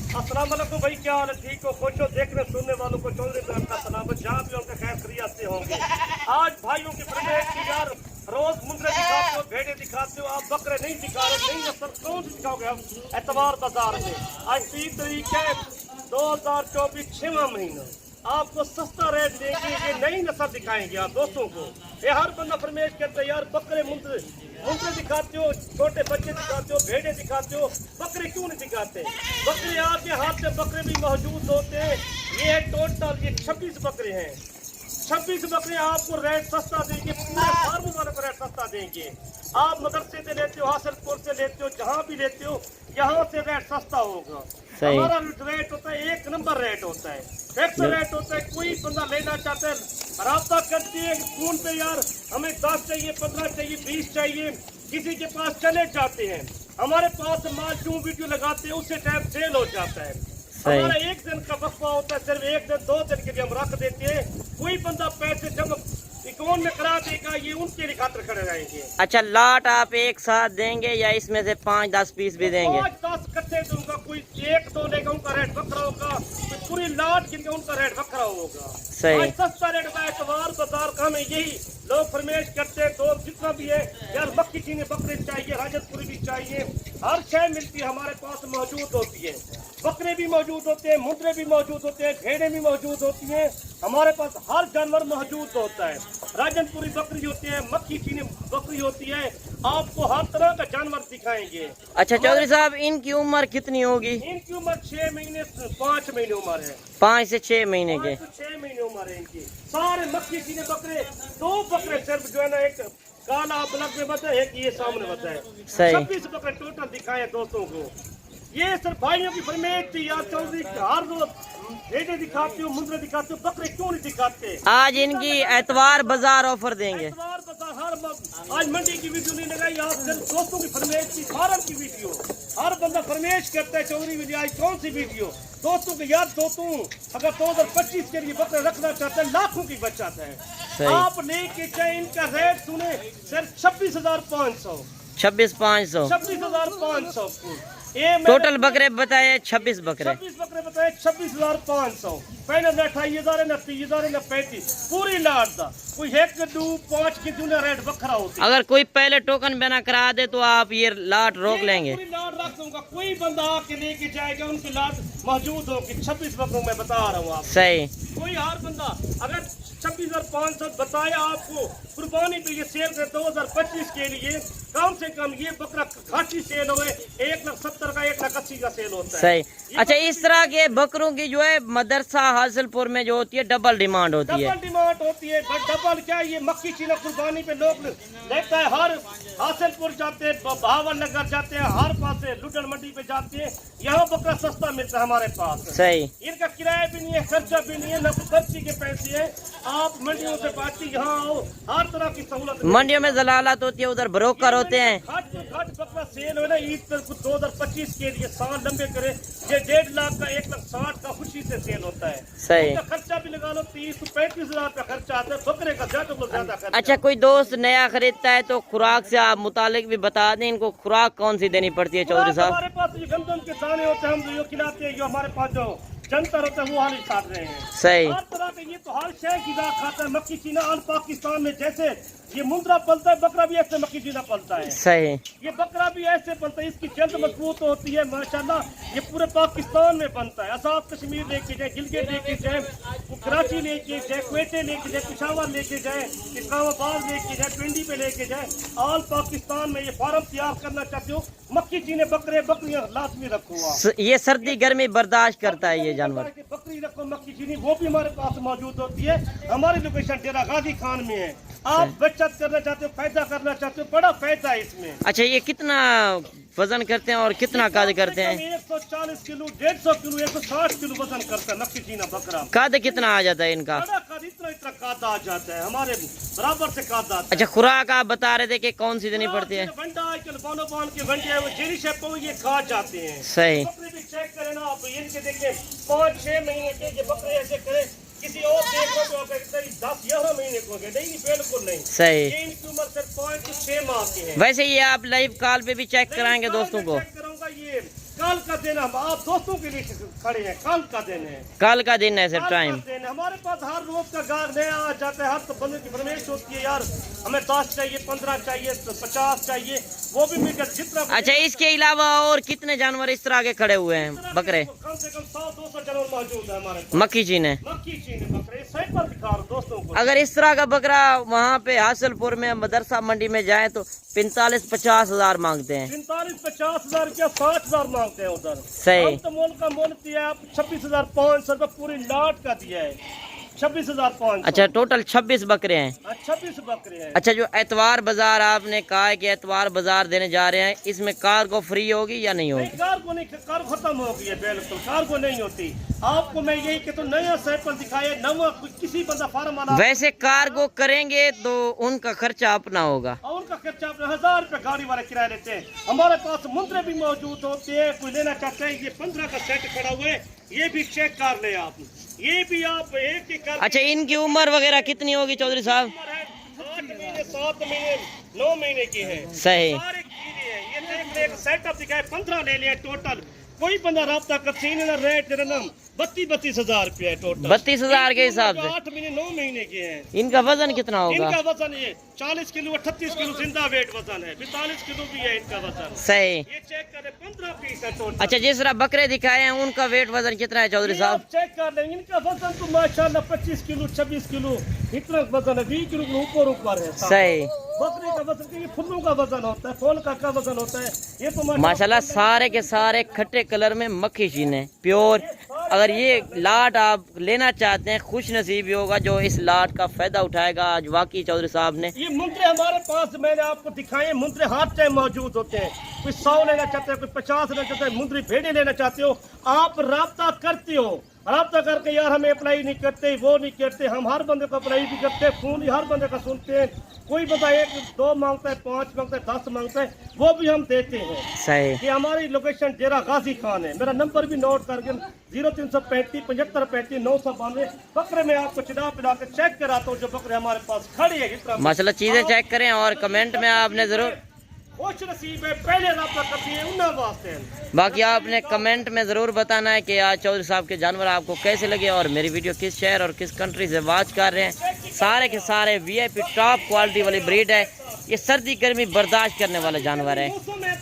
अस्सलाम वालेकुम भाई, क्या हाल है? ठीक हो, खुश हो? देखने सुनने वालों को चौधरी साहब का सलाम, जहाँ भी उनका खैर खैरियत से होंगे। आज भाइयों की फरमाइश की यार, रोज मुंडे दिखाते हो, भेड़े दिखाते हो, आप बकरे नहीं दिखा रहे, नहीं नस्ल कौन सी दिखाओगे हम एतवार बाजार में? आज 3 तारीख है 2024, 6वां महीना। आपको सस्ता रेट देंगे, ये नई नस्ल दिखाएंगे आप दोस्तों को। ये हर बंदा फरमाइश करता है यार बकरे मुंडे दिखाते हो, छोटे बच्चे दिखाते हो, भेड़े दिखाते हो, बकरे क्यों नहीं दिखाते? बकरे आपके हाथ में बकरे भी मौजूद होते हैं। ये है टोटल, ये 26 बकरे हैं। 26 बकरे आपको रेट सस्ता देंगे, पूरे फार्म वालों को रेट सस्ता देंगे। आप मदरसे से लेते हो, हासिलपुर से लेते हो, जहाँ भी लेते हो, यहाँ से रेट सस्ता होगा। हमारा रेट होता है, एक नंबर रेट होता है, फिक्स रेट होता है। कोई बंदा लेना चाहता है राब्ता करती है फोन पे, यार हमें 10 चाहिए, 15 चाहिए, 20 चाहिए, किसी के पास चले जाते हैं। हमारे पास माल जो वीडियो लगाते हैं उससे टाइम सेल हो जाता है। हमारा एक दिन का वक्फा होता है, सिर्फ एक दिन 2 दिन के लिए हम रख देते हैं। कोई बंदा पैसे जमा अकाउंट में करा देगा, ये उनके लिए खातिर खड़े रहेंगे। अच्छा, लाट आप एक साथ देंगे या इसमें से 5-10 पीस भी देंगे? 5-10 कट्टे दूंगा, कोई 1-2 लेगा उनका रेट बकरा होगा, कोई पूरी लाट गिनके उनका रेट बकरा होगा। सही। सस्ता रेट का एतवार बाजार का हमें यही लोग फरमाइश करते हैं। तो जितना भी है यार, मक्की चीनी बकरे चाहिए, राजतपुरी भी चाहिए, हर शय मिलती है हमारे पास मौजूद होती है। बकरे भी मौजूद होते हैं, मुंडरे भी मौजूद होते हैं, भेड़े भी मौजूद होती हैं। हमारे पास हर जानवर मौजूद होता है। राजनपुरी बकरी होती है, मक्की चीनी बकरी होती है, आपको हर तरह का जानवर दिखाएंगे। अच्छा चौधरी साहब, इनकी उम्र कितनी होगी? इनकी उम्र 6 महीने 5 महीने उम्र है। 5 से 6 महीने के। 6 महीने उम्र है इनकी। सारे मक्की चीनी बकरे, 2 बकरे सिर्फ जो है ना, एक काला ब्लैक में बता है, एक ये सामने बता है। 26 बकरे टोटल दिखाए दोस्तों को। ये सिर्फ भाइयों की फरमाइश थी यार, चौधरी हर रोज भेड़े दिखाते हो, मुंडरे दिखाते हो, बकरे क्यों नहीं दिखाते? आज इनकी एतवार बाजार ऑफर देंगे। एतवार बाजार आज मंडी की वीडियो नहीं लगाई, आप सिर्फ दोस्तों की फरमाइश की, फार्म की वीडियो। हर बंदा फरमाइश करता है चौधरी वीडियो, आज कौन सी वीडियो दोस्तों को याद। दोस्तों अगर 2025 के लिए बकरे रखना चाहते हैं, लाखों की बचत है। आप लेके चाहे इनका रेट सुने, सिर्फ 26,500। 26,500। 26,500 टोटल बकरे बताए 26 बकरे। 26 बकरे बताए 26,500। पहले न 28,000 न 30,000 न 35, पूरी लाट दा कोई 1-2-5 की दुनिया रेट बखरा होती है। अगर कोई पहले टोकन बना करा दे तो आप ये लाट रोक लेंगे? पूरी लाट रख दूंगा, कोई बंदा आके लेके जाएगा, उनकी लाट मौजूद होगी। 26 बकरों में बता रहा हूँ आप। सही। कोई हर बंदा अगर 26,500 बताया आपको, कुर्बानी पे ये सेल है 2025 के लिए, कम से कम ये बकरा घाटी सेल हुए 1,70,000 का, 1,80,000 का सेल होता है। सही। अच्छा, इस तरह के बकरों की जो है मदरसा हासिलपुर में जो होती है डबल डिमांड होती है। डबल डिमांड होती है। डबल क्या, ये मक्की चीना कुर्बानी पे लोग लेता है, हर हासिलपुर जाते हैं, भावल नगर जाते हैं, हर पास से लुटन मंडी पे जाते हैं। यहाँ बकरा सस्ता मिलता है हमारे पास। सही। इनका किराया भी नहीं है, खर्चा भी नहीं है, न पर्ची के पैसे हैं। आप मंडियों से बात यहाँ आओ, हर तरह की सहूलत। मंडियों में जलालत होती है, उधर ब्रोकर होते हैं। घट बकरा सेल हो ना ईद पर 2025 के लिए, साल लंबे करे, ये 1.5 लाख का, 1,60,000 का खुशी से सेल होता है। सही। खर्चा भी लगा लो 30-35,000 का खर्चा आता है, बकरे का ज्यादा खर्चा। अच्छा, कोई दोस्त नया खरीदता है तो खुराक से आप मुतालिक भी बता दें, इनको खुराक कौन सी देनी पड़ती है चौधरी साहब? हमारे पास ये गंदम के दाने होते हैं, हम जो खिलाते हैं, जो हमारे पास जो जनतर होता है वो हाल काट रहे हैं। सही। हर तरह के ये तो हर शय की दाग खाता है। मक्की चीना आल पाकिस्तान में जैसे ये मुंद्रा पलता है, बकरा भी ऐसे मक्की चीना पलता है। सही। ये बकरा भी ऐसे पलता है, इसकी जल्द मजबूत होती है माशाल्लाह। ये पूरे पाकिस्तान में बनता है। आजाद कश्मीर लेके जाए, गिलगित लेके जाए, कराची लेके जाए, क्वेटे लेके जाए, पिशावर लेके जाए, इस्लामाबाद लेके जाए, पिंडी पे लेके जाए, आल पाकिस्तान में ये फार्म तैयार करना चाहते हो, मक्की चीने बकरे बकरियां लाजमी रखो। ये सर्दी गर्मी बर्दाश्त करता है ये जानवर। बकरी रखो, मक्की चीनी वो भी हमारे पास मौजूद होती है। हमारी लोकेशन डेरा गाजी खान में है। आप बचत करना चाहते हो, फायदा करना चाहते हो, बड़ा फायदा है इसमें। अच्छा, ये कितना वजन करते हैं और कितना कद करते हैं? 140 किलो, 150 किलो, 160 किलो वजन करता है मक्की चीना बकरा। कद कितना आ जाता है इनका? इतना कद आ जाता है, हमारे बराबर से कद आता है। अच्छा, खुराक आप बता रहे थे कि कौन सी देनी पड़ती है? ये खा जाते हैं। सही। बकरे भी चेक करें ना आप, इनके देखिए 5-6 महीने के ये बकरे ऐसे करें, किसी और देखो तो 10-11 महीने को नहीं, बिल्कुल नहीं। सही। ये इनकी उम्र सिर्फ 5 से 6 माह की है। वैसे ये आप लाइव कॉल पे भी चेक कराएंगे दोस्तों को? चेक करूंगा। ये कल का दिन हम आप दोस्तों के लिए खड़े हैं, कल का दिन है, कल का दिन है सर, कल का टाइम। दिन है। हमारे पास हर रोज का गाहक नया आ जाता है, हर तो बंदे की फरमाइश होती है यार हमें 10 चाहिए, 15 चाहिए, 50 चाहिए, वो भी मिल जाए जितना। अच्छा, इसके अलावा और कितने जानवर इस तरह के खड़े हुए हैं बकरे? कम से कम 100-200 जानवर मौजूद है हमारे पास। मक्खी चीने। मक्खी चीनी बकरे साइड पर दिखा रहा हूं दोस्तों को। अगर इस तरह का बकरा वहाँ पे हासिलपुर में मदरसा मंडी में जाए तो 45-50 हजार मांगते हैं। 45-50 हजार क्या 60,000 मांगते हैं उधर। सही। हम तो मोल का मोल दिया है 26,500 रुपये पूरी लाट का दिया है, 26,500। अच्छा, टोटल 26 बकरे हैं। 26 बकरे हैं। अच्छा, जो एतवार बाजार आपने कहा है कि एतवार बाजार देने जा रहे हैं, इसमें कार्गो फ्री होगी या नहीं नहीं, होगी? कार्गो नहीं, कार्गो खत्म हो गई है, बिल्कुल कार्गो नहीं होती। आपको मैं यही कहता हूँ नया सैंपल दिखाए, नवा किसी बंदा फार्म वाला। वैसे कार्गो करेंगे तो उनका खर्चा अपना होगा और उनका खर्चा अपने 1,000 रुपये गाड़ी वाले किराया लेते हैं। हमारे पास मुंद्रे भी मौजूद होते हैं, कोई लेना चाहते हैं, ये 15 का सेट खड़ा हुआ है, ये भी चेक कर ले आप, ये भी आप एक एक कर। अच्छा, इनकी उम्र वगैरह कितनी होगी चौधरी साहब? 8 महीने, 7 महीने, 9 महीने की है। सही। सारे कीड़े हैं, ये देख ले, एक सेटअप दिखाए 15 ले लिया टोटल। कोई बंदा राब्ता करती नहीं, रेट तेरा नाम 32 हजार रुपया है टोटल। 32 हजार के हिसाब से 8 महीने 9 महीने के हैं। इनका वजन कितना होगा? इनका वजन ये 40 किलो 38 किलो जिंदा वेट वजन है, 45 किलो भी है इनका वजन। सही। ये चेक करें 15 पीस है टोटल। अच्छा, जिस तरह बकरे दिखाए हैं उनका वेट वजन कितना है चौधरी ये साहब? आप चेक कर लेंगे, इनका वजन तो माशाल्लाह 25 किलो 26 किलो इतना वजन है, 20 किलो ऊपर है। सही। बकरे का वजन, ये फुल्लों का वजन होता है, फूल का वजन होता है, ये तो माशाल्लाह सारे के सारे खट्टे कलर में मक्खी चीने प्योर। अगर ये लाट आप लेना चाहते हैं, खुश नसीब ही होगा जो इस लाट का फायदा उठाएगा। आज वाकई चौधरी साहब ने ये मुंद्रे हमारे पास मैंने आपको दिखाए, मुंद्रे हर टाइम मौजूद होते हैं। कोई 100 लेना चाहते हैं, कोई 50 लेना चाहते हैं, मुंद्री भेड़े लेना चाहते हो, आप राब्ता करते हो, राब्ता करके यार हमें अप्लाई नहीं करते, वो नहीं करते, हम हर बंदे को अप्लाई भी करते हैं, फोन हर बंदे का सुनते हैं। कोई बंदा 1, 2 मांगता है, 5 मांगता है, 10 मांगता है, वो भी हम देते हैं। सही। कि हमारी लोकेशन डेरा गाजी खान है, मेरा नंबर भी नोट करके 0335 7535 992। बकरे में आपको चिड़ा पिला के चेक कराता हूँ, जो बकरे हमारे पास खड़े हैं इस तरह। माशाल्लाह चीजें चेक करें और कमेंट में आपने जरूर, खुश नसीब है पहले राब्ता करती है उन्हें वास्ते। बाकी आपने कमेंट में ज़रूर बताना है कि आज चौधरी साहब के जानवर आपको कैसे लगे और मेरी वीडियो किस शहर और किस कंट्री से वॉच कर रहे हैं। सारे के सारे VIP टॉप क्वालिटी वाली ब्रीड है। ये सर्दी गर्मी बर्दाश्त करने वाला जानवर है,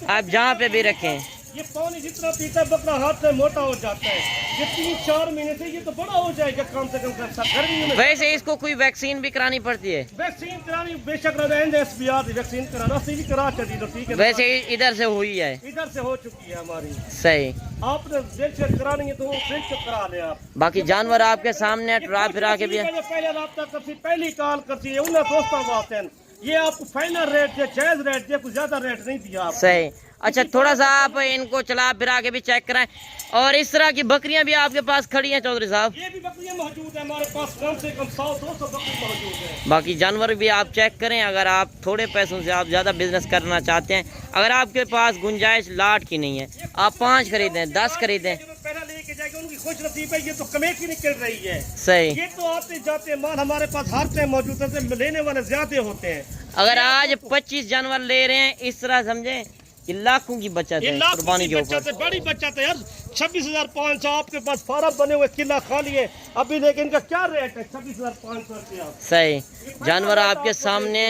आप जहाँ पे भी रखें। ये पानी जितना पीता है बकरा हाथ से मोटा हो जाता है, ये 3-4 महीने से ये तो बड़ा हो जाएगा कम से कम गर्मी में। वैसे इसको कोई वैक्सीन भी करानी पड़ती है? वैक्सीन करानी बेशक SBR वैक्सीन कराना सी भी करा चली तो ठीक है। वैसे इधर से हुई है, इधर से हो चुकी है हमारी। सही। आपने दिल से करानी है तो दिल से करा ले आप। बाकी जानवर आपके सामने टुरा फिरा के भी है। पहले राब्ता करती, पहली कॉल करती है उन्हें दोस्तों वास्ते। ये आपको फाइनल रेट दिया, जायज रेट दिया, कुछ ज्यादा रेट नहीं दिया आप। सही। अच्छा, थोड़ा सा आप इनको चला फिरा के भी चेक कराएं। और इस तरह की बकरियां भी आपके पास खड़ी हैं चौधरी साहब? ये भी बकरियां मौजूद है हमारे पास, कम से कम 100-200 बकरी मौजूद है। बाकी जानवर भी आप चेक करें। अगर आप थोड़े पैसों से आप ज़्यादा बिजनेस करना चाहते हैं, अगर आपके पास गुंजाइश लाट की नहीं है, आप 5 खरीदें, 10 खरीदें। पहला लेके जाएगा उनकी खुश नसीब है, ये तो कमेटी निकल रही है। सही। ये तो आते जाते माल हमारे पास हर टाइम मौजूद है, लेने वाले ज्यादा होते हैं। अगर आज 25 जानवर ले रहे हैं, इस तरह समझें कि लाखों की बचत है कुर्बानी के ऊपर। बड़ी बचत है यार। 26,500 आपके पास फार्म बने हुए, किला खाली है अभी, लेकिन इनका क्या रेट है? 26,500 रुपया। सही। जानवर आपके सामने,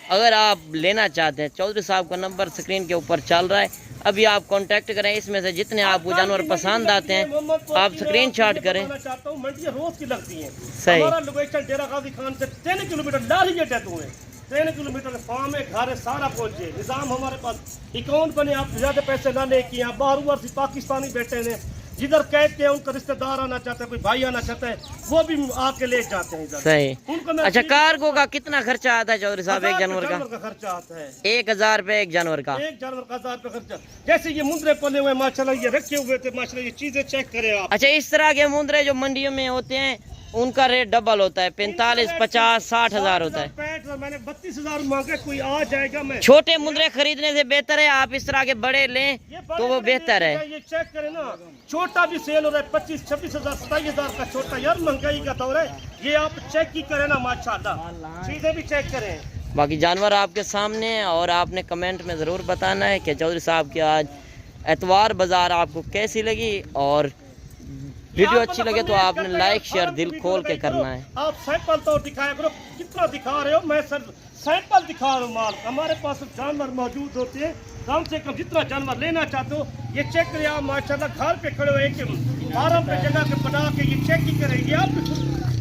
अगर आप लेना चाहते हैं, चौधरी साहब का नंबर स्क्रीन के ऊपर चल रहा है, अभी आप कांटेक्ट करें। इसमें से जितने आपको जानवर पसंद आते हैं आप स्क्रीनशॉट करें। चाहता हूँ मंडियाँ रोज की लगती हैं। सही। हमारा लोकेशन डेरा गाजी खान से 3 किलोमीटर लारी गेट है, 3 किलोमीटर फार्म है, घर है, सारा कुछ है। निजाम हमारे पास अकाउंट बने, आप ज्यादा पैसे ना लेके यहाँ बाहर से पाकिस्तानी बैठे हैं, जिधर कहते हैं उनका रिश्तेदार आना चाहता है, कोई भाई आना चाहता है, वो भी आके ले जाते हैं इधर। सही। अच्छा, कार्गो का कितना खर्चा आता है चौधरी साहब? एक जानवर का खर्चा आता है 1,000 रुपये एक जानवर का। एक जानवर का 1,000 रुपये खर्चा। जैसे ये मुंद्रे पले हुए माशाल्लाह, ये रखे हुए थे माशाल्लाह, ये चीजें चेक करें आप। अच्छा, इस तरह के मुंद्रे जो मंडियों में होते हैं उनका रेट डबल होता है, 45, 50, 60 हजार होता है। 65 मैंने 32,000 मांगे, कोई आ जाएगा। मैं छोटे मुंद्रे खरीदने से बेहतर है आप इस तरह के बड़े लें तो वो बेहतर है। ये चेक करें ना, छोटा भी सेल हो रहा है 25-26 हजार 27 हजार का छोटा। यार महंगाई का दौर है, ये आप चेक ही करें ना माशाल्लाह, चीजें भी चेक करें। बाकी जानवर आपके सामने, और आपने कमेंट में ज़रूर बताना है कि चौधरी साहब के आज एतवार बाजार आपको कैसी लगी, और वीडियो अच्छी लगे तो आपने लाइक शेयर दिल खोल के करना है। आप सैंपल तो दिखाया करो, कितना दिखा रहे हो, मैं सर सैंपल दिखा रहा हूँ माल। हमारे पास जानवर मौजूद होते हैं, कम से कम जितना जानवर लेना चाहते हो ये चेक करिए। आप माशाल्लाह घर पे खड़े हो, एक फार्म पे जगह के बना के ये चेक ही करेंगे, आप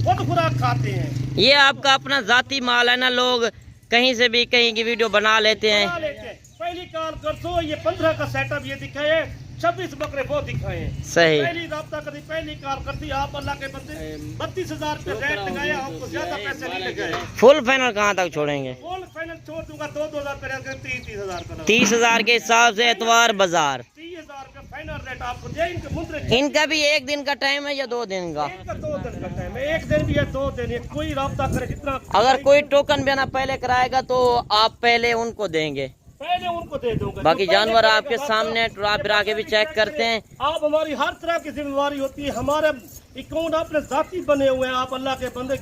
खुद खुराक खाते हैं। ये आपका अपना जाती माल है ना, लोग कहीं से भी कहीं की वीडियो बना लेते हैं। पहली कॉल कर दो, ये 15 का सेटअप ये दिखाए, 26 बकरे वो दिखाए। सही। पहली राब्ता करती, पहली कॉल करती, आप अल्लाह के बंदे 32,000 पे रेट लगाया, आपको ज्यादा पैसे नहीं लगाए। फुल फाइनल कहाँ तक छोड़ेंगे? फुल फाइनल छोड़ दूंगा 2,000 पे, 30,000 का। 30,000 के हिसाब से एतवार बाजार 30,000 का फाइनल रेट आपको दे। इनके मुद्रे इनका भी एक दिन का टाइम है या 2 दिन का? इनका 2 दिन का टाइम है, एक दिन भी है 2 दिन है। कोई राब्ता करे जितना, अगर कोई टोकन भी ना पहले कराएगा तो आप पहले उनको देंगे, पहले उनको दे दूंगा। बाकी जानवर आपके सामने टुरा फिरा के भी चेक करते हैं। आप हमारी हर तरह की जिम्मेवारी होती है। हमारे अकाउंट आपने जाती बने हुए हैं, आप अल्लाह के बंदे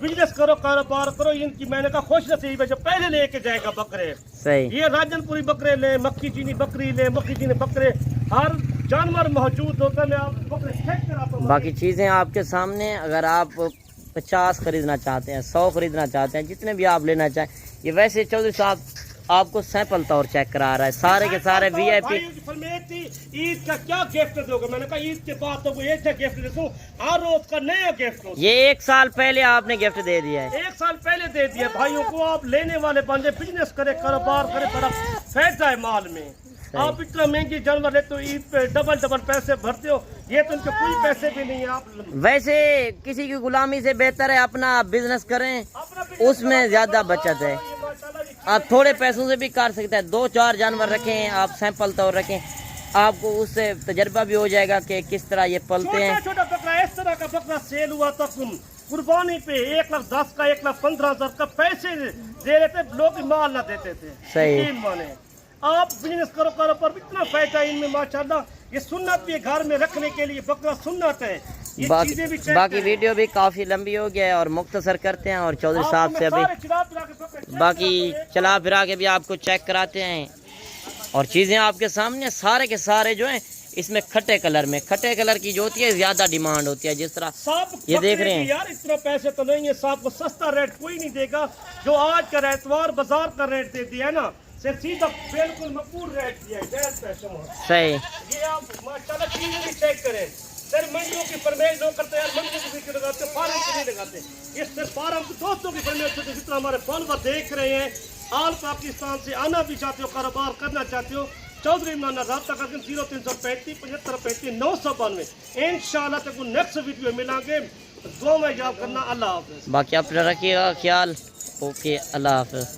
बिजनेस करो, कारोबार करो। इनकी मैंने कहा खुश नसीब है जो पहले लेके जाएगा बकरे। सही। ये राजनपुरी बकरे ले, मक्खी चीनी बकरी ले, मक्खी चीनी बकरे, हर जानवर मौजूद होता है। आप बकरे चेक कराता हूं। बाकी चीज़ें आपके सामने, अगर आप 50 खरीदना चाहते हैं, 100 खरीदना चाहते हैं, जितने भी आप लेना चाहें, ये वैसे चौधरी साहब आपको सैंपल तौर चेक करा रहा है। सारे के सारे VIP। ईद का क्या गिफ्ट दोगे? मैंने कहा ईद के बाद तो एक गिफ्ट दे दूं, हर रोज का नया गिफ्ट। ये 1 साल पहले आपने गिफ्ट दे दिया है। 1 साल पहले दे दिया भाइयों को। आप लेने वाले बंदे बिजनेस करे, कारोबार करे, बड़ा फायदा है माल में। आप इतना महंगी जानवर लेते हो, ईद पे डबल पैसे भरते हो, ये तो इनके कोई पैसे भी नहीं है। आप वैसे किसी की गुलामी से बेहतर है अपना बिजनेस करें, उसमें ज्यादा बचत है। आप थोड़े पैसों से भी कर सकते हैं, 2-4 जानवर रखें, आप सैंपल तौर रखें, आपको उससे तजर्बा भी हो जाएगा कि किस तरह ये पलते हैं। छोटा बकरा, इस तरह का बकरा सेल हुआ था कुर्बानी पे 1,10,000 का, 1,15,000 का पैसे दे रहे थे लोग, माल ना देते थे। सही। माने आप बिजनेस करो, कारोबार इतना फायदा इनमें माशाल्लाह। ये सुन्नत भी घर में रखने के लिए बकरा सुन्नत है। ये चीजें भी बाकी वीडियो भी काफी लंबी हो गया है और मुख्तसर करते हैं, और चौधरी साहब से अभी बाकी चला फिरा के भी आपको चेक कराते हैं। और चीजें आपके सामने सारे के सारे जो हैं इसमें खट्टे कलर में, खट्टे कलर की जो होती है ज्यादा डिमांड होती है। जिस तरह ये देख रहे हैं यार, इतना पैसे तो नहीं है, साहब को सस्ता रेट कोई नहीं देगा। जो आज का एतवार बाजार का रेट दे दिया है ना, से सीधा बिल्कुल मकबूल रेट दिया है, जायज पैसे में। सही। ये आप माशाल्लाह चीजें भी चेक करें। सिर्फ मंडियों की फरमाइश लोग करते हैं, मंडियों की भी लगाते, फार्म की नहीं लगाते। ये सिर्फ फार्म दोस्तों की फरमाइश होती है। जितना हमारे फॉलोवर देख रहे हैं, आल पाकिस्तान से आना भी चाहते हो, कारोबार करना चाहते हो, चौधरी इमरान रब्ता करके 0335 7535 992। इंशाल्लाह तक नेक्स्ट वीडियो मिलेंगे। दुआ में याद करना। अल्लाह हाफिज़। बाकी अपना रखिएगा ख्याल। ओके, अल्लाह हाफिज़।